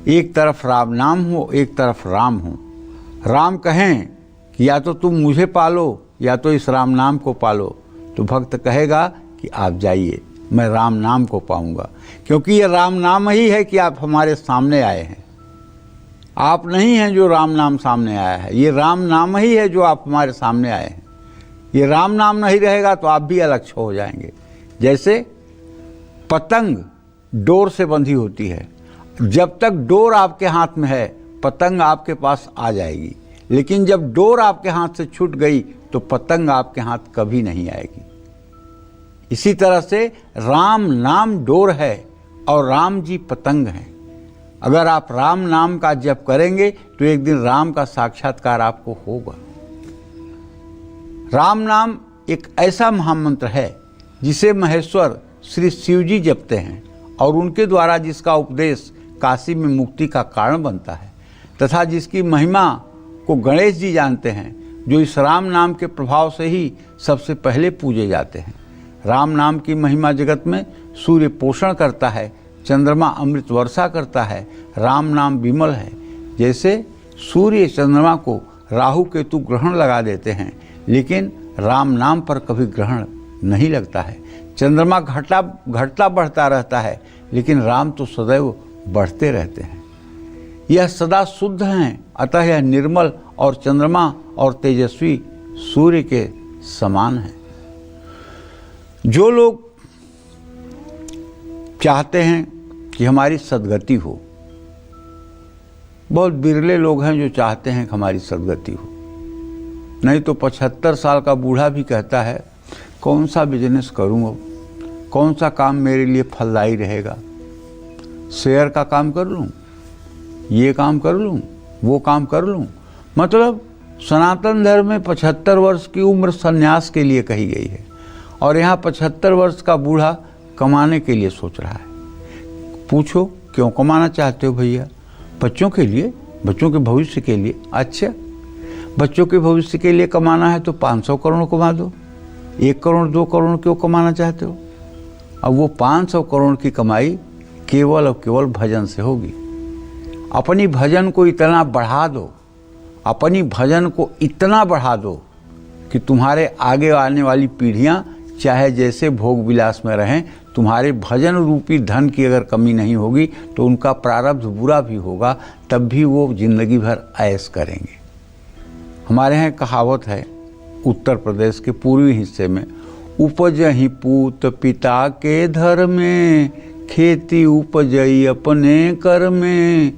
एक तरफ राम नाम हो, एक तरफ राम हो। राम कहें कि या तो तुम मुझे पालो या तो इस राम नाम को पालो, तो भक्त कहेगा कि आप जाइए, मैं राम नाम को पाऊंगा। क्योंकि ये राम नाम ही है कि आप हमारे सामने आए हैं। आप नहीं हैं जो राम नाम सामने आया है, ये राम नाम ही है जो आप हमारे सामने आए हैं। ये राम नाम नहीं रहेगा तो आप भी अलग हो जाएंगे। जैसे पतंग डोर से बंधी होती है, जब तक डोर आपके हाथ में है पतंग आपके पास आ जाएगी, लेकिन जब डोर आपके हाथ से छूट गई तो पतंग आपके हाथ कभी नहीं आएगी। इसी तरह से राम नाम डोर है और राम जी पतंग हैं। अगर आप राम नाम का जप करेंगे तो एक दिन राम का साक्षात्कार आपको होगा। राम नाम एक ऐसा महामंत्र है जिसे महेश्वर श्री शिव जी जपते हैं और उनके द्वारा जिसका उपदेश काशी में मुक्ति का कारण बनता है, तथा जिसकी महिमा को गणेश जी जानते हैं, जो इस राम नाम के प्रभाव से ही सबसे पहले पूजे जाते हैं। राम नाम की महिमा जगत में सूर्य पोषण करता है, चंद्रमा अमृत वर्षा करता है, राम नाम विमल है। जैसे सूर्य चंद्रमा को राहु केतु ग्रहण लगा देते हैं, लेकिन राम नाम पर कभी ग्रहण नहीं लगता है। चंद्रमा घटता बढ़ता रहता है, लेकिन राम तो सदैव बढ़ते रहते हैं। यह सदा शुद्ध हैं, अतः यह निर्मल और चंद्रमा और तेजस्वी सूर्य के समान है। जो लोग चाहते हैं कि हमारी सद्गति हो, बहुत बिरले लोग हैं जो चाहते हैं कि हमारी सद्गति हो। नहीं तो 75 साल का बूढ़ा भी कहता है कौन सा बिजनेस करूं, अब कौन सा काम मेरे लिए फलदायी रहेगा। शेयर का काम कर लूं, ये काम कर लूं, वो काम कर लूं। मतलब सनातन धर्म में 75 वर्ष की उम्र संन्यास के लिए कही गई है, और यहाँ 75 वर्ष का बूढ़ा कमाने के लिए सोच रहा है। पूछो क्यों कमाना चाहते हो भैया? बच्चों के लिए, बच्चों के भविष्य के लिए। अच्छा, बच्चों के भविष्य के लिए कमाना है तो 500 करोड़ कमा दो। 1 करोड़ 2 करोड़ क्यों कमाना चाहते हो? अब वो 500 करोड़ की कमाई केवल और केवल भजन से होगी। अपनी भजन को इतना बढ़ा दो, अपनी भजन को इतना बढ़ा दो कि तुम्हारे आगे आने वाली पीढ़ियां चाहे जैसे भोग विलास में रहें, तुम्हारे भजन रूपी धन की अगर कमी नहीं होगी तो उनका प्रारब्ध बुरा भी होगा, तब भी वो जिंदगी भर ऐश करेंगे। हमारे यहाँ कहावत है, उत्तर प्रदेश के पूर्वी हिस्से में, उपजहि पूत पिता के धर में, खेती उपजई अपने कर में।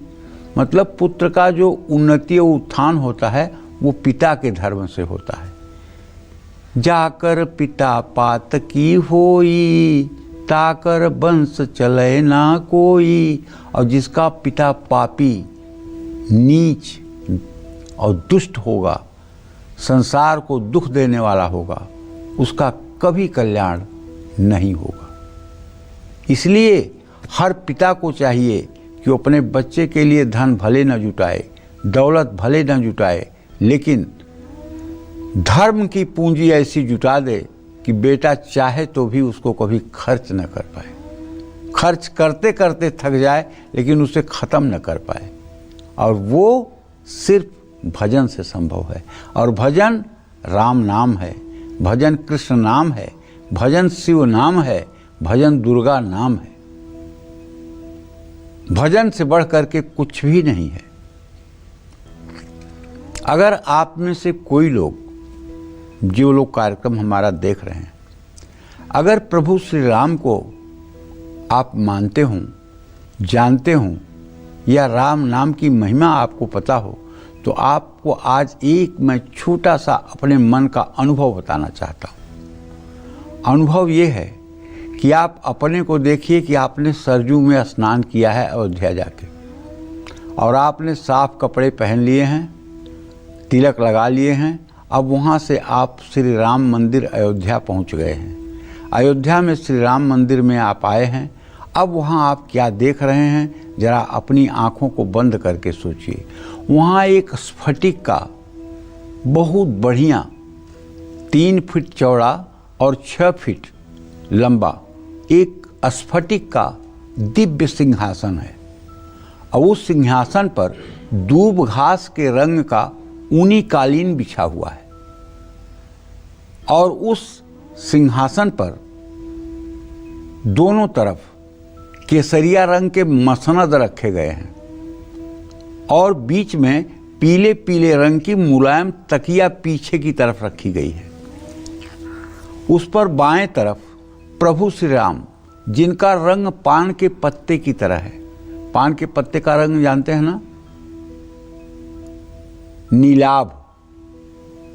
मतलब पुत्र का जो उन्नति और उत्थान होता है वो पिता के धर्म से होता है। जाकर पिता पात की होई, ताकर वंश चले ना कोई। और जिसका पिता पापी, नीच और दुष्ट होगा, संसार को दुख देने वाला होगा, उसका कभी कल्याण नहीं होगा। इसलिए हर पिता को चाहिए कि वो अपने बच्चे के लिए धन भले न जुटाए, दौलत भले न जुटाए, लेकिन धर्म की पूंजी ऐसी जुटा दे कि बेटा चाहे तो भी उसको कभी खर्च न कर पाए, खर्च करते करते थक जाए लेकिन उसे ख़त्म न कर पाए। और वो सिर्फ भजन से संभव है। और भजन राम नाम है, भजन कृष्ण नाम है, भजन शिव नाम है, भजन दुर्गा नाम है। भजन से बढ़ करके कुछ भी नहीं है। अगर आप में से कोई लोग, जो लोग कार्यक्रम हमारा देख रहे हैं, अगर प्रभु श्री राम को आप मानते हों, जानते हों, या राम नाम की महिमा आपको पता हो, तो आपको आज एक मैं छोटा सा अपने मन का अनुभव बताना चाहता हूँ। अनुभव ये है कि आप अपने को देखिए कि आपने सरजू में स्नान किया है अयोध्या जाके, और आपने साफ कपड़े पहन लिए हैं, तिलक लगा लिए हैं। अब वहाँ से आप श्री राम मंदिर अयोध्या पहुँच गए हैं। अयोध्या में श्री राम मंदिर में आप आए हैं। अब वहाँ आप क्या देख रहे हैं, जरा अपनी आँखों को बंद करके सोचिए। वहाँ एक स्फटिक का बहुत बढ़िया 3 फीट चौड़ा और 6 फीट लंबा एक स्फटिक का दिव्य सिंहासन है, और उस सिंहासन पर दूब घास के रंग का ऊनी कालीन बिछा हुआ है और उस सिंहासन पर दोनों तरफ केसरिया रंग के मसनद रखे गए हैं और बीच में पीले पीले रंग की मुलायम तकिया पीछे की तरफ रखी गई है। उस पर बाएं तरफ प्रभु श्री राम, जिनका रंग पान के पत्ते की तरह है। पान के पत्ते का रंग जानते हैं ना, नीलाभ,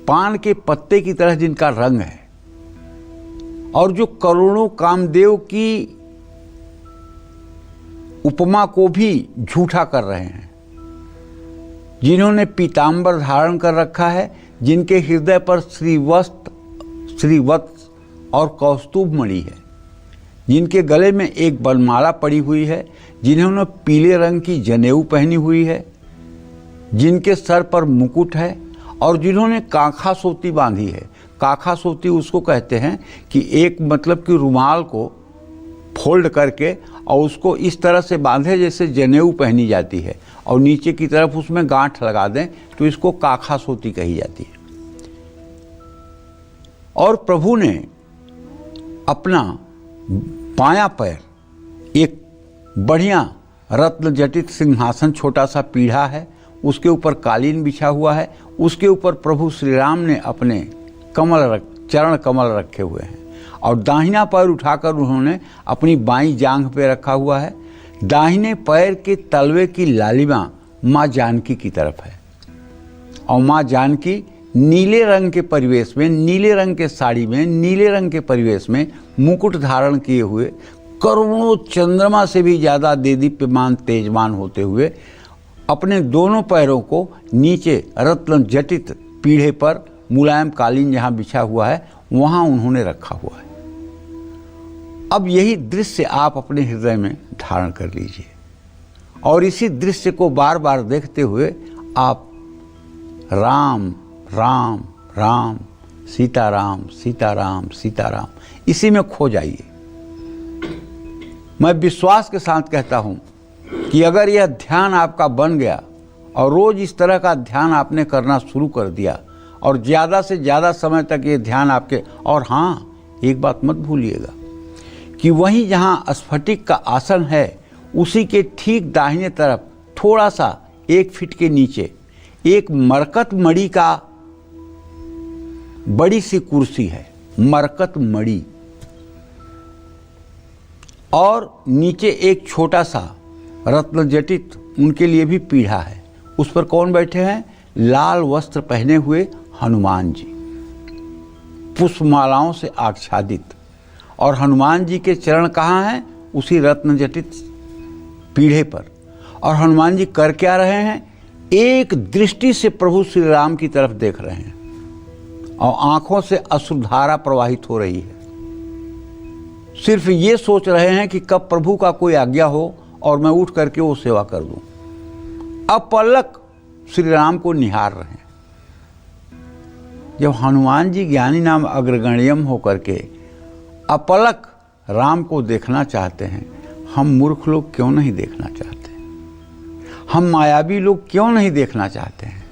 पान के पत्ते की तरह जिनका रंग है और जो करोड़ों कामदेव की उपमा को भी झूठा कर रहे हैं, जिन्होंने पीतांबर धारण कर रखा है, जिनके हृदय पर श्रीवत्स और कौस्तुभ मणि है, जिनके गले में एक बनमाला पड़ी हुई है, जिन्होंने पीले रंग की जनेऊ पहनी हुई है, जिनके सर पर मुकुट है और जिन्होंने काखा सोती बांधी है। काखा सोती उसको कहते हैं कि एक मतलब कि रुमाल को फोल्ड करके और उसको इस तरह से बांधे जैसे जनेऊ पहनी जाती है और नीचे की तरफ उसमें गांठ लगा दें तो इसको काखा सोती कही जाती है। और प्रभु ने अपना बायां पैर एक बढ़िया रत्न जटित सिंहासन, छोटा सा पीढ़ा है, उसके ऊपर कालीन बिछा हुआ है, उसके ऊपर प्रभु श्री राम ने अपने चरण कमल रखे हुए हैं और दाहिना पैर उठाकर उन्होंने अपनी बाईं जांघ पे रखा हुआ है। दाहिने पैर के तलवे की लालिमा माँ जानकी की तरफ है और माँ जानकी नीले रंग के परिवेश में, नीले रंग के साड़ी में, नीले रंग के परिवेश में मुकुट धारण किए हुए, करोड़ों चंद्रमा से भी ज़्यादा देदीप्यमान तेजमान होते हुए अपने दोनों पैरों को नीचे रत्न जटित पीढ़े पर मुलायम कालीन जहाँ बिछा हुआ है वहाँ उन्होंने रखा हुआ है। अब यही दृश्य आप अपने हृदय में धारण कर लीजिए और इसी दृश्य को बार बार देखते हुए आप राम राम राम, सीताराम सीताराम सीताराम, इसी में खो जाइए। मैं विश्वास के साथ कहता हूँ कि अगर यह ध्यान आपका बन गया और रोज़ इस तरह का ध्यान आपने करना शुरू कर दिया और ज़्यादा से ज़्यादा समय तक ये ध्यान आपके, और हाँ एक बात मत भूलिएगा कि वहीं जहाँ स्फटिक का आसन है उसी के ठीक दाहिने तरफ थोड़ा सा 1 फीट के नीचे एक मरकत मणि का बड़ी सी कुर्सी है, मरकत मणि, और नीचे एक छोटा सा रत्न जटित उनके लिए भी पीढ़ा है। उस पर कौन बैठे हैं? लाल वस्त्र पहने हुए हनुमान जी, पुष्पमालाओं से आच्छादित। और हनुमान जी के चरण कहाँ हैं? उसी रत्न जटित पीढ़े पर। और हनुमान जी कर क्या रहे हैं? एक दृष्टि से प्रभु श्री राम की तरफ देख रहे हैं और आंखों से अश्रुधारा प्रवाहित हो रही है। सिर्फ ये सोच रहे हैं कि कब प्रभु का कोई आज्ञा हो और मैं उठ करके वो सेवा कर दूं। अपलक श्री राम को निहार रहे हैं। जब हनुमान जी ज्ञानी नाम अग्रगण्यम होकर के अपलक राम को देखना चाहते हैं, हम मूर्ख लोग क्यों नहीं देखना चाहते? हम मायावी लोग क्यों नहीं देखना चाहते हैं?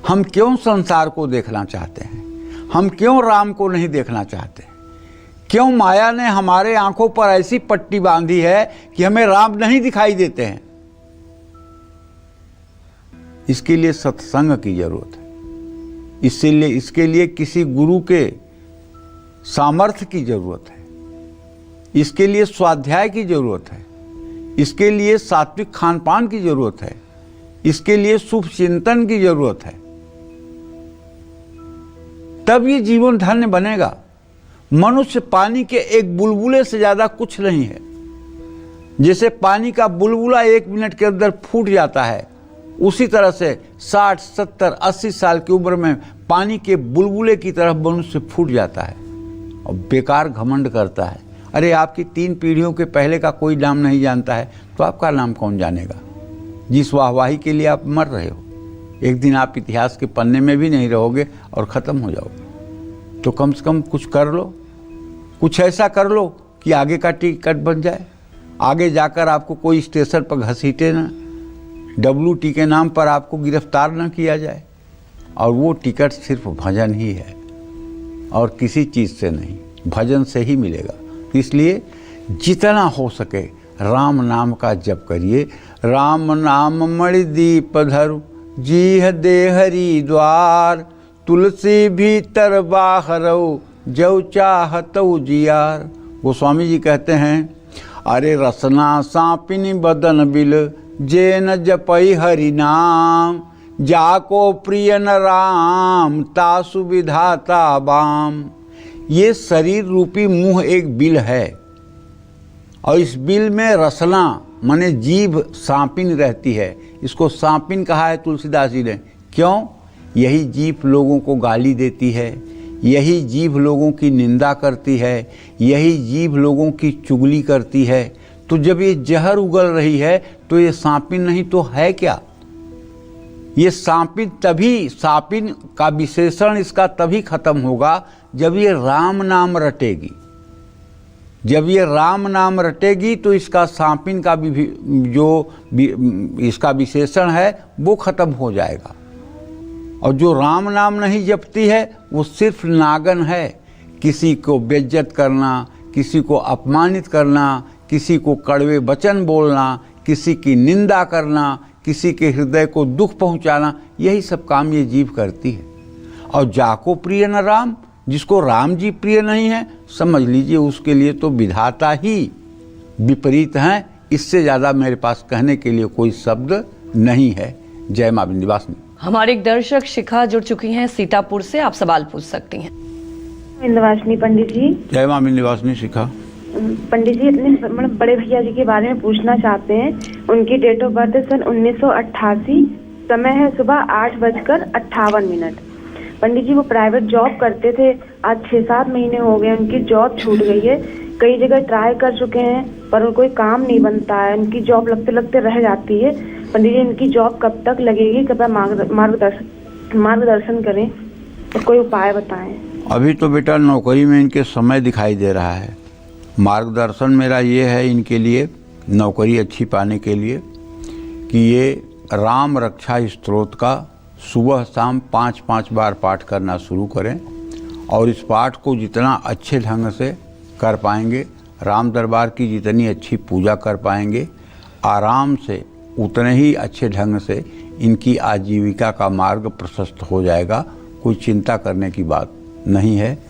हम क्यों संसार को देखना चाहते हैं? हम क्यों राम को नहीं देखना चाहते? क्यों माया ने हमारे आंखों पर ऐसी पट्टी बांधी है कि हमें राम नहीं दिखाई देते हैं? इसके लिए सत्संग की जरूरत है। इसके लिए किसी गुरु के सामर्थ्य की जरूरत है। इसके लिए स्वाध्याय की जरूरत है। इसके लिए सात्विक खान पान की जरूरत है। इसके लिए शुभ चिंतन की जरूरत है। तब ये जीवन धन्य बनेगा। मनुष्य पानी के एक बुलबुले से ज्यादा कुछ नहीं है। जैसे पानी का बुलबुला 1 मिनट के अंदर फूट जाता है, उसी तरह से 60, 70, 80 साल की उम्र में पानी के बुलबुले की तरफ मनुष्य फूट जाता है और बेकार घमंड करता है। अरे आपकी 3 पीढ़ियों के पहले का कोई नाम नहीं जानता है तो आपका नाम कौन जानेगा? जिस वाहवाही के लिए आप मर रहे हो, एक दिन आप इतिहास के पन्ने में भी नहीं रहोगे और ख़त्म हो जाओगे। तो कम से कम कुछ कर लो, कुछ ऐसा कर लो कि आगे का टिकट बन जाए, आगे जाकर आपको कोई स्टेशन पर घसीटे ना, WT के नाम पर आपको गिरफ्तार न किया जाए। और वो टिकट सिर्फ भजन ही है और किसी चीज़ से नहीं, भजन से ही मिलेगा। इसलिए जितना हो सके राम नाम का जप करिए। राम नाम मणिदीप धरु जीह दे हरि द्वार, तुलसी भीतर बाहरऊ जौ चाहतऊ जियार। गोस्वामी जी कहते हैं, अरे रसना सांपिनी बदन बिल जे न जपई हरि नाम, जाको प्रिय न राम तासु विधाता बाम। ये शरीर रूपी मुंह एक बिल है और इस बिल में रसना माने जीभ सांपिन रहती है। इसको सांपिन कहा है तुलसीदास जी ने। क्यों? यही जीभ लोगों को गाली देती है, यही जीभ लोगों की निंदा करती है, यही जीभ लोगों की चुगली करती है। तो जब ये जहर उगल रही है तो ये सांपिन नहीं तो है क्या? ये सांपिन तभी, सांपिन का विशेषण इसका तभी खत्म होगा जब ये राम नाम रटेगी। जब ये राम नाम रटेगी तो इसका सांपिन का भी जो इसका विशेषण है वो खत्म हो जाएगा। और जो राम नाम नहीं जपती है वो सिर्फ नागन है। किसी को बेइज्जत करना, किसी को अपमानित करना, किसी को कड़वे वचन बोलना, किसी की निंदा करना, किसी के हृदय को दुख पहुंचाना, यही सब काम ये जीभ करती है। और जाको प्रिय न राम, जिसको राम जी प्रिय नहीं है, समझ लीजिए उसके लिए तो विधाता ही विपरीत हैं। इससे ज़्यादा मेरे पास कहने के लिए कोई शब्द नहीं है। जय मां विंध्यवासिनी। हमारे एक दर्शक शिखा जुड़ चुकी हैं सीतापुर से, आप सवाल पूछ सकती हैं। विंध्यवासिनी पंडित जी। जय मां विंध्यवासिनी। शिखा पंडित जी, अपने बड़े भैया जी के बारे में पूछना चाहते हैं। उनकी डेट ऑफ बर्थ है सन 1988, समय है सुबह 8:58। पंडित जी वो प्राइवेट जॉब करते थे, आज 6-7 महीने हो गए उनकी जॉब छूट गई है। कई जगह ट्राई कर चुके हैं पर कोई काम नहीं बनता है, उनकी जॉब लगते लगते रह जाती है। पंडित जी इनकी जॉब कब तक लगेगी, कृपया मार्गदर्शन करें और कोई उपाय बताएं। अभी तो बेटा नौकरी में इनके समय दिखाई दे रहा है। मार्गदर्शन मेरा ये है इनके लिए, नौकरी अच्छी पाने के लिए, कि ये राम रक्षा स्तोत्र का सुबह शाम 5-5 बार पाठ करना शुरू करें। और इस पाठ को जितना अच्छे ढंग से कर पाएंगे, राम दरबार की जितनी अच्छी पूजा कर पाएंगे, आराम से उतने ही अच्छे ढंग से इनकी आजीविका का मार्ग प्रशस्त हो जाएगा। कोई चिंता करने की बात नहीं है।